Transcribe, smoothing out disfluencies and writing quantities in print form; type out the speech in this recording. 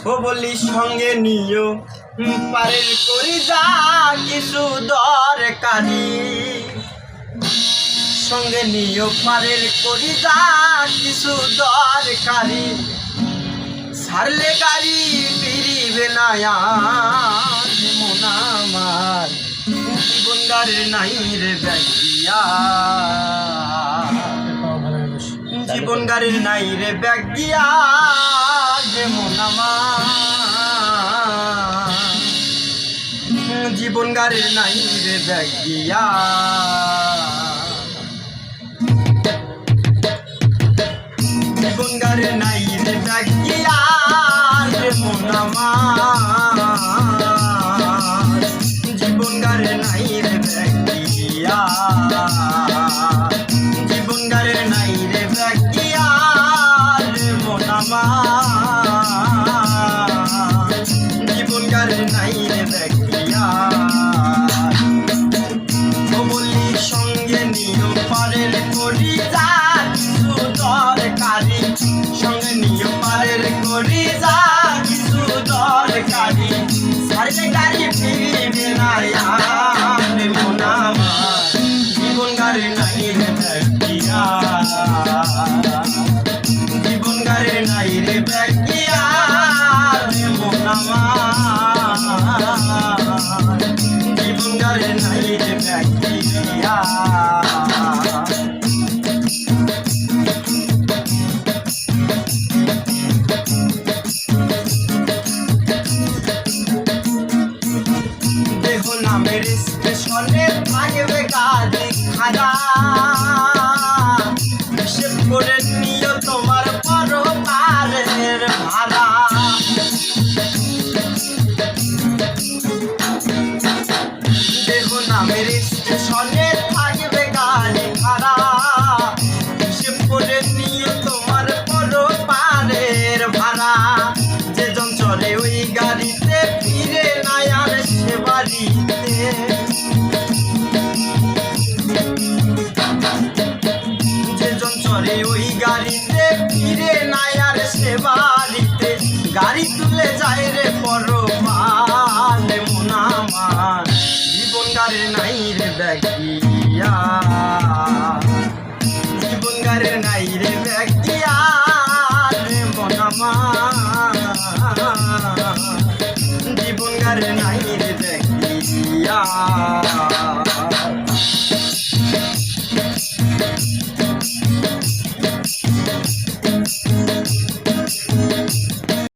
ও বলি সঙ্গে নিও পারের করি যা কিছু দরকারি, সঙ্গে নিও পারের করি যা কিছু দরকারি, ছাড়লে গাড়ি ফিরিবে না আর মন আমার জীবন গাড়ির নাই রে ব্যাগিয়া, জীবন গাড়ির নাই রে ব্যাগিয়া যে মন আমার জীবন গাড়ির নাই রে ব্যাগিয়া। জীবন গাড়ির নাই রে ব্যাগিয়া রে মন আমার জীবন গাড়ির নাই রে ব্যাগিয়া, জীবন গাড়ির নাই রে ব্যাগিয়া রে মন আমার জীবন গাড়ির নাই রে ব্যাগিয়া। ও বলি সঙ্গে নিও পারের করি যা কিছু দরকারি, সঙ্গে নিও পারের করি যা কিছু দরকারি, ছাড়লে গাড়ি ফিরিবে না আর মন আমার জীবন গাড়ির নাই রে ব্যাগিয়া, জীবন গাড়ির নাই রে ব্যাগিয়া রে মন আমার জীবন গাড়ির নাই রে ব্যাগিয়া। দেহ নামের স্টেশনে থাকবে গাড়ি খাড়া, হিসেব করে নিও তোমার পরপারের ভাড়া, দেহ নামের স্টেশনে থাকবে গাড়ি খাড়া, হিসেব করে নিও তোমার পরপারের ভাড়া, যেজন চলে ওই গাড়িতে ফিরে না আর সে বাড়িতে, যেজন চলে ওই গাড়িতে ফিরে না আর সে বাড়িতে, গাড়ি তুলে যায় রে পরপার মন আমার জীবন গাড়ির নাই রে ব্যাগিয়া, জীবন গাড়ির নাই রে ব্যাগিয়া রে মন আমার জীবন গাড়ির নাই রে ব্যাগিয়া।